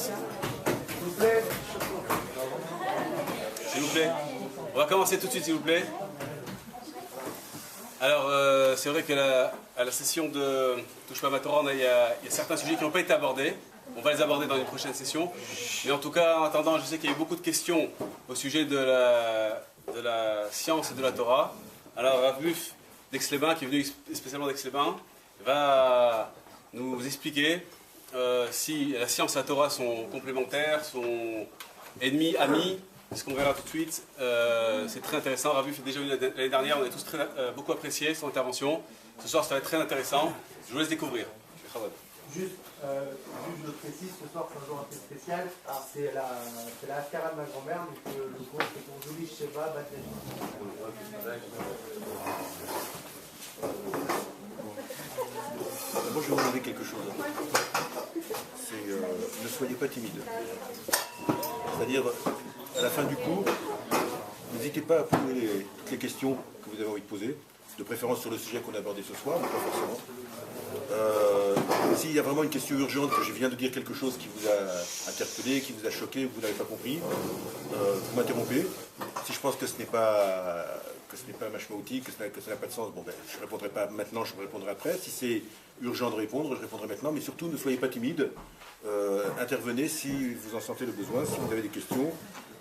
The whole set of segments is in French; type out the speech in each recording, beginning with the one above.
S'il vous plaît. S'il vous plaît. On va commencer tout de suite, s'il vous plaît. Alors, c'est vrai qu'à la session de Touche pas à ma Torah, il y a certains sujets qui n'ont pas été abordés. On va les aborder dans les prochaines sessions. Mais en tout cas, en attendant, je sais qu'il y a eu beaucoup de questions au sujet de la science et de la Torah. Alors, Rav Buf d'Aix-les-Bains, qui est venu spécialement d'Aix-les-Bains, va nous expliquer si la science et la Torah sont complémentaires, sont ennemis, amis. C'est ce qu'on verra tout de suite. C'est très intéressant. Rav Buf est déjà venu l'année dernière. On a tous beaucoup apprécié son intervention. Ce soir, ça va être très intéressant. Je vous laisse découvrir. Juste, je précise, ce soir c'est un jour un peu spécial. C'est la Haskara de ma grand-mère, donc le cours c'est pour Jolie Sheva Batlen. Moi je vais vous demander quelque chose. C'est ne soyez pas timide. C'est-à-dire, à la fin du cours, n'hésitez pas à poser toutes les questions que vous avez envie de poser, de préférence sur le sujet qu'on a abordé ce soir, mais pas forcément. S'il y a vraiment une question urgente, que je viens de dire quelque chose qui vous a interpellé, qui vous a choqué, que vous n'avez pas compris, vous m'interrompez. Si je pense que ce n'est pas mashmaouti, que ça n'a pas de sens, bon, je ne répondrai pas maintenant, je répondrai après. Si c'est urgent de répondre, je répondrai maintenant. Mais surtout, ne soyez pas timide. Intervenez si vous en sentez le besoin, si vous avez des questions,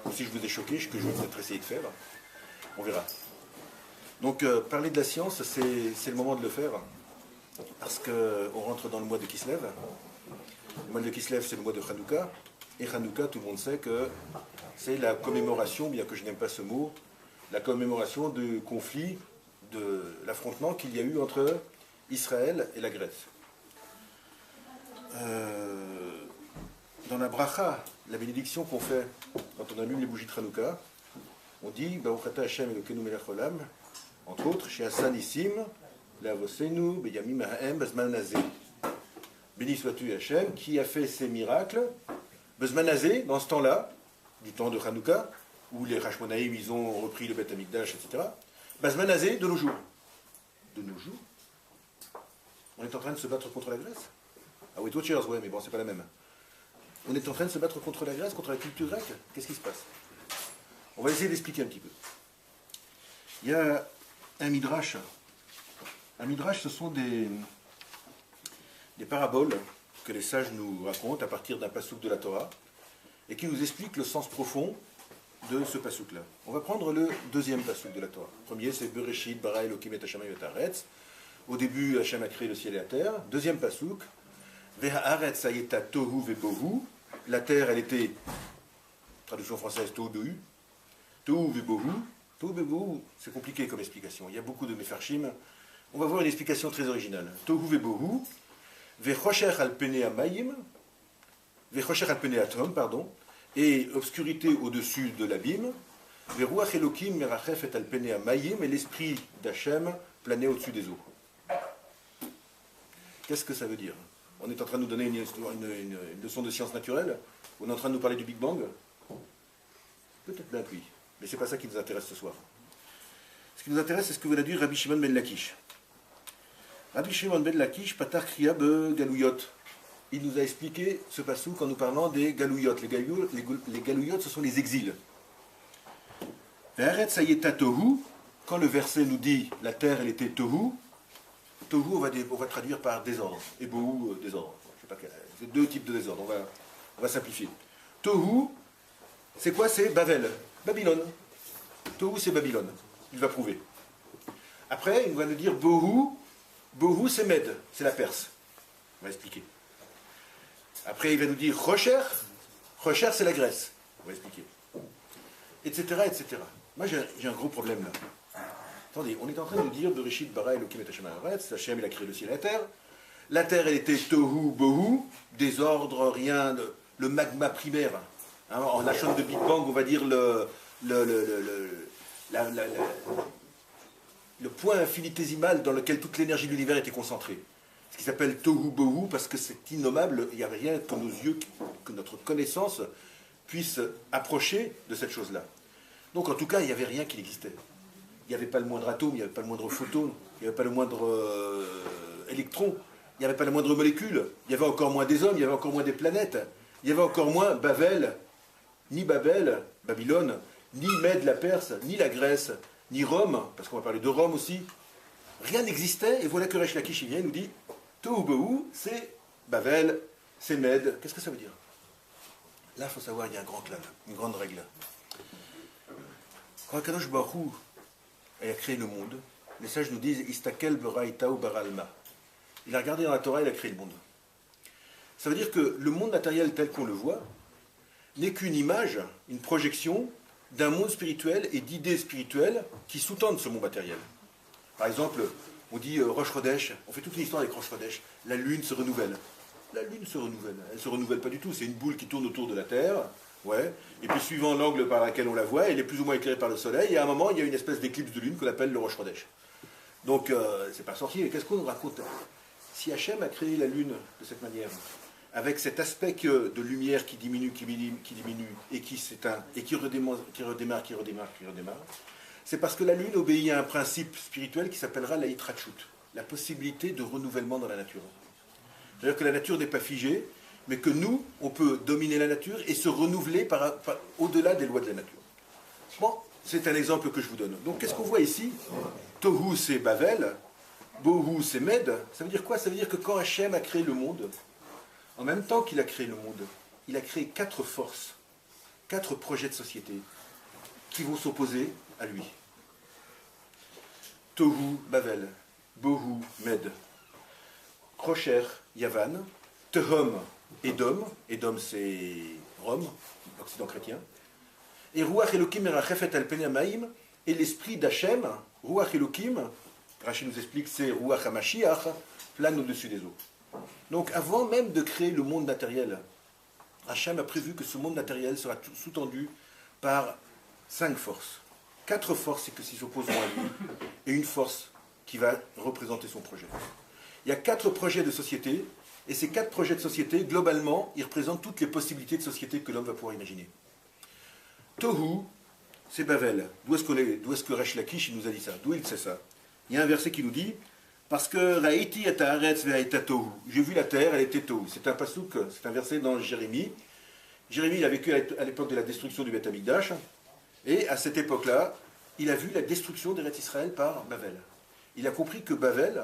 ou si je vous ai choqué, ce que je vais peut-être essayer de faire. On verra. Donc, parler de la science, c'est le moment de le faire. Parce qu'on rentre dans le mois de Kislev. Le mois de Kislev, c'est le mois de Hanouka. Et Hanouka, tout le monde sait que c'est la commémoration, bien que je n'aime pas ce mot, la commémoration du conflit, de l'affrontement qu'il y a eu entre Israël et la Grèce. Dans la bracha, la bénédiction qu'on fait quand on allume les bougies de Hanouka, on dit Baruch Ata Hashem Elokeinu melech olam, entre autres, chez Hassan Issim, béni sois-tu Hachem, qui a fait ces miracles, Bezmanazé, dans ce temps-là, du temps de Hanouka, où les Hashmonaïm, ils ont repris le Beth Amikdash, etc. Bezmanazé, de nos jours. De nos jours, on est en train de se battre contre la Grèce. Ah oui, toi, cheers, ouais, mais bon, c'est pas la même. On est en train de se battre contre la Grèce, contre la culture grecque. Qu'est-ce qui se passe? On va essayer d'expliquer un petit peu. Il y a un midrash. Un midrash, ce sont des paraboles que les sages nous racontent à partir d'un passouk de la Torah et qui nous expliquent le sens profond de ce passouk-là. On va prendre le deuxième passouk de la Torah. Le premier, c'est Bereshit, bara Elokim et Hashamayim et Haaretz. Au début, Hachem a créé le ciel et la terre. Deuxième passouk, Veha Haaretz ayeta tohu vebohu. La terre, elle était, traduction française, tohu behu. Tohu vebohu. Tohu vebohu, c'est compliqué comme explication. Il y a beaucoup de mefarshim. On va voir une explication très originale. Tohu vebohu, vechosher al pene amayim, vechosher al pene atom, pardon, et obscurité au-dessus de l'abîme, veruach elokim merachef et al pene amayim, et l'esprit d'Hachem planait au-dessus des eaux. Qu'est-ce que ça veut dire? On est en train de nous donner une leçon de sciences naturelles? On est en train de nous parler du Big Bang? Peut-être bien que oui, mais ce n'est pas ça qui nous intéresse ce soir. Ce qui nous intéresse, c'est ce que vous a dit Rabbi Shimon ben Lakish. Rabbi Shimon ben Lakish, Patar Kriya be Galouyot. Il nous a expliqué ce passouk en nous parlant des Galouyot. Les Galouyot, ce sont les exils. Ve'aretz hayeta tohu, quand le verset nous dit la terre, elle était tohu, tohu, on va traduire par désordre. Et bohu, désordre. Je sais pas quel, c'est deux types de désordre. On va simplifier. Tohu, c'est quoi? C'est Babel, Babylone. Tohu, c'est Babylone. Il va prouver. Après, il va nous dire bohu. Bohu, c'est Med, c'est la Perse. On va expliquer. Après, il va nous dire Rocher. Rocher, c'est la Grèce. On va expliquer. Etc., etc. Moi, j'ai un gros problème là. Attendez, on est en train de nous dire Bereshit bara Elokim et Hashem haaretz. Hashem, il a créé le ciel et la terre. La terre, elle était tohu bohu, désordre, rien, le magma primaire. Hein, en la chaîne de Big Bang, on va dire le point infinitésimal dans lequel toute l'énergie de l'univers était concentrée. Ce qui s'appelle Tohu Bohu, parce que c'est innommable, il n'y a rien que nos yeux, que notre connaissance puisse approcher de cette chose-là. Donc en tout cas, il n'y avait rien qui n'existait. Il n'y avait pas le moindre atome, il n'y avait pas le moindre photon, il n'y avait pas le moindre électron, il n'y avait pas la moindre molécule, il y avait encore moins des hommes, il y avait encore moins des planètes. Il y avait encore moins Babel, ni Babel, Babylone, ni Mède, la Perse, ni la Grèce, ni Rome, parce qu'on va parler de Rome aussi. Rien n'existait, et voilà que Resh Lakish vient et nous dit Tohu Bohu, c'est Babel, c'est Mède. Qu'est-ce que ça veut dire? Là, il faut savoir, il y a un grand clal, une grande règle. Quand Akadosh Baruch Hu a créé le monde, les sages nous disent Istakel beraïtaou baralma. Il a regardé dans la Torah, il a créé le monde. Ça veut dire que le monde matériel tel qu'on le voit n'est qu'une image, une projection d'un monde spirituel et d'idées spirituelles qui sous-tendent ce monde matériel. Par exemple, on dit Rosh Chodesh, on fait toute une histoire avec Rosh Chodesh, la lune se renouvelle. La lune se renouvelle, elle ne se renouvelle pas du tout, c'est une boule qui tourne autour de la Terre, ouais. Et puis suivant l'angle par lequel on la voit, elle est plus ou moins éclairée par le soleil, et à un moment, il y a une espèce d'éclipse de lune qu'on appelle le Rosh Chodesh. Donc, c'est pas sorcier, qu'est-ce qu'on nous raconte? Si Hachem a créé la lune de cette manière, avec cet aspect de lumière qui diminue, et qui s'éteint, et qui redémarre, c'est parce que la lune obéit à un principe spirituel qui s'appellera la Hitrachut, la possibilité de renouvellement dans la nature. C'est-à-dire que la nature n'est pas figée, mais que nous, on peut dominer la nature et se renouveler au-delà des lois de la nature. Bon, c'est un exemple que je vous donne. Donc, qu'est-ce qu'on voit ici? Tohu, c'est Babel, Bohu, c'est Mède. Ça veut dire quoi? Ça veut dire que quand Hachem a créé le monde, en même temps qu'il a créé le monde, il a créé 4 forces, 4 projets de société qui vont s'opposer à lui. Tohu, Babel, Bohu, Mède, Krocher, Yavan, Tehom, Edom, Edom c'est Rome, l'Occident chrétien, et Ruach Elokim Merachefet al Pnei Hamaim, et l'esprit d'Hachem, Ruach Elokim, Rachid nous explique, c'est Ruach HaMashiach, plane au-dessus des eaux. Donc avant même de créer le monde matériel, Hachem a prévu que ce monde matériel sera sous-tendu par 5 forces. 4 forces qui s'opposeront à lui, et une force qui va représenter son projet. Il y a 4 projets de société, et ces 4 projets de société, globalement, ils représentent toutes les possibilités de société que l'homme va pouvoir imaginer. Tohu, c'est Babel. D'où est-ce que Resh Lakish nous a dit ça? D'où il sait ça? Il y a un verset qui nous dit parce que Raïti et Haaretz ve'ayta tohu. J'ai vu la terre, elle était tohu. C'est un pasouk, c'est un verset dans Jérémie. Jérémie, il a vécu à l'époque de la destruction du Beth Amikdash, et à cette époque-là, il a vu la destruction d'Eretz Israël par Babel. Il a compris que Babel,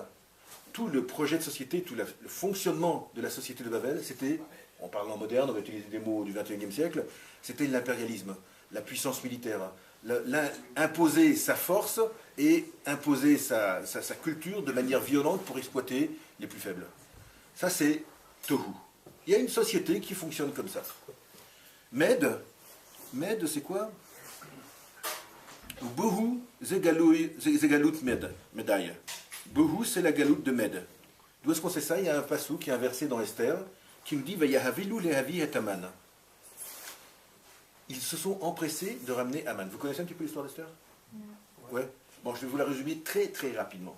tout le projet de société, tout le fonctionnement de la société de Babel, c'était, en parlant moderne, on va utiliser des mots du XXIe siècle, c'était l'impérialisme, la puissance militaire, imposer sa force et imposer sa culture de manière violente pour exploiter les plus faibles. Ça, c'est Tohu. Il y a une société qui fonctionne comme ça. Mède, c'est quoi? Bohu, c'est Galut Medaille. Bohu, c'est la galoute de Mède. D'où est-ce qu'on sait ça? Il y a un passou qui est un verset dans Esther qui nous dit Vayahavilu lehavi et Aman. Ils se sont empressés de ramener Aman. Vous connaissez un petit peu l'histoire d'Esther? Ouais. Bon, je vais vous la résumer très très rapidement.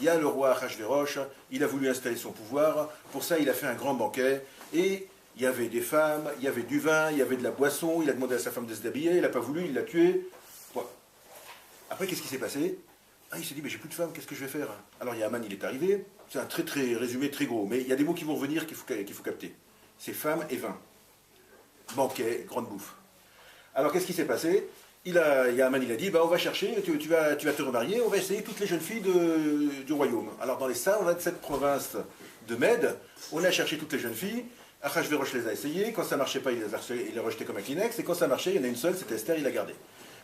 Il y a le roi Achashverosh, il a voulu installer son pouvoir. Pour ça, il a fait un grand banquet. Et il y avait des femmes, il y avait du vin, il y avait de la boisson. Il a demandé à sa femme de se déshabiller, il n'a pas voulu, il l'a tué. Voilà. Après, qu'est-ce qui s'est passé? Il s'est dit, mais j'ai plus de femmes, qu'est-ce que je vais faire? Alors, il y a Aman, il est arrivé. C'est un très très résumé très gros. Mais il y a des mots qui vont revenir qu'il faut capter. C'est femmes et vin. Banquet, grande bouffe. Alors, qu'est-ce qui s'est passé? Aman, il a dit, on va chercher, tu vas te remarier, on va essayer toutes les jeunes filles du royaume. Alors, dans les 127 provinces de Mède, on a cherché toutes les jeunes filles. Achashverosh les a essayées. Quand ça ne marchait pas, il les rejetait comme un Kleenex. Et quand ça marchait, il y en a une seule, c'était Esther, il l'a gardée.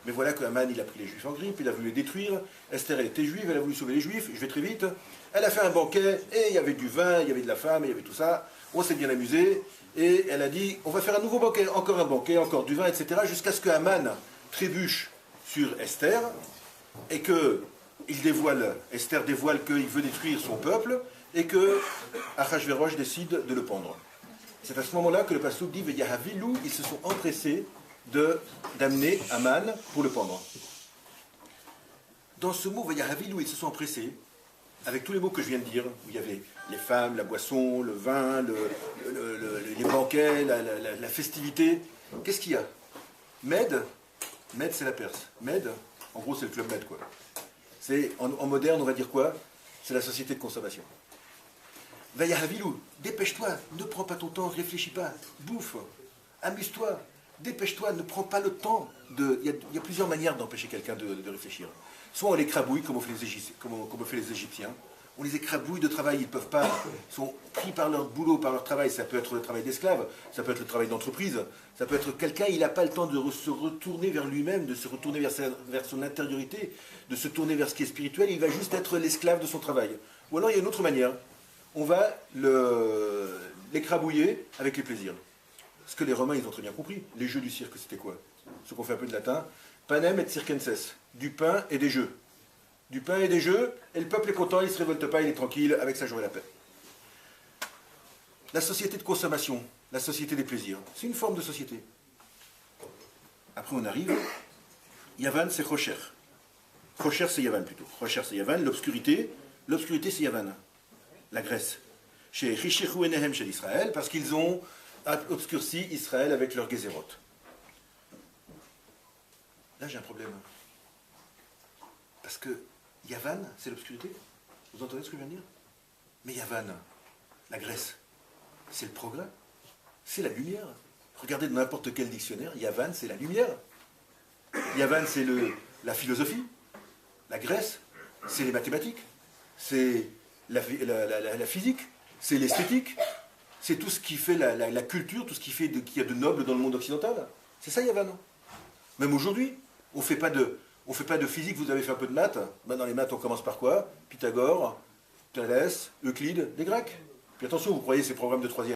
Mais voilà que Aman, il a pris les Juifs en grippe, il a voulu les détruire. Esther, elle était juive, elle a voulu sauver les Juifs. Je vais très vite. Elle a fait un banquet, et il y avait du vin, il y avait de la femme, il y avait tout ça. On s'est bien amusé. Et elle a dit, on va faire un nouveau banquet, encore du vin, etc. Jusqu'à ce que Aman trébuche sur Esther, et que Esther dévoile qu'il veut détruire son peuple, et que Achashverosh décide de le pendre. C'est à ce moment-là que le passouk dit, Veyahavilu, ils se sont empressés d'amener Aman pour le pendre. Dans ce mot, Vayahavilu, ils se sont empressés, avec tous les mots que je viens de dire, où il y avait les femmes, la boisson, le vin, les banquets, la festivité. Qu'est-ce qu'il y a? Mède, c'est la Perse. Mède, en gros, c'est le club Med, quoi. C'est, en moderne, on va dire quoi? C'est la société de consommation. Vayahavilou, dépêche-toi, ne prends pas ton temps, réfléchis pas, bouffe, amuse-toi, dépêche-toi, ne prends pas le temps de... Il y a plusieurs manières d'empêcher quelqu'un de réfléchir. Soit on les crabouille, comme on fait les Égyptiens, on les écrabouille de travail, ils ne peuvent pas, ils sont pris par leur boulot, par leur travail, ça peut être le travail d'esclave, ça peut être le travail d'entreprise, ça peut être quelqu'un, il n'a pas le temps de se retourner vers lui-même, de se retourner vers son intériorité, de se tourner vers ce qui est spirituel, il va juste être l'esclave de son travail. Ou alors il y a une autre manière, on va l'écrabouiller avec les plaisirs. Ce que les Romains, ils ont très bien compris. Les jeux du cirque, c'était quoi? Ceux qu'on fait un peu de latin. Panem et circenses. Du pain et des jeux. Du pain et des jeux, et le peuple est content, il ne se révolte pas, il est tranquille, avec sa joie et la paix. La société de consommation, la société des plaisirs, c'est une forme de société. Après on arrive, Yavan c'est Rocher. Rocher c'est Yavan plutôt. Rocher c'est Yavan, l'obscurité c'est Yavan. La Grèce. Chez Rishichu Enehem chez Israël, parce qu'ils ont obscurci Israël avec leur Gézérot. Là j'ai un problème. Parce que Yavan, c'est l'obscurité. Vous entendez ce que je viens de dire? Mais Yavan, la Grèce, c'est le progrès. C'est la lumière. Regardez dans n'importe quel dictionnaire, Yavan, c'est la lumière. Yavan, c'est la philosophie. La Grèce, c'est les mathématiques. C'est la physique. C'est l'esthétique. C'est tout ce qui fait la culture, tout ce qu'il y a de noble dans le monde occidental. C'est ça Yavan. Même aujourd'hui, on ne fait pas de physique, vous avez fait un peu de maths. Ben, dans les maths, on commence par quoi? Pythagore, Thalès, Euclide, les Grecs. Puis attention, vous croyez ces programmes de troisième.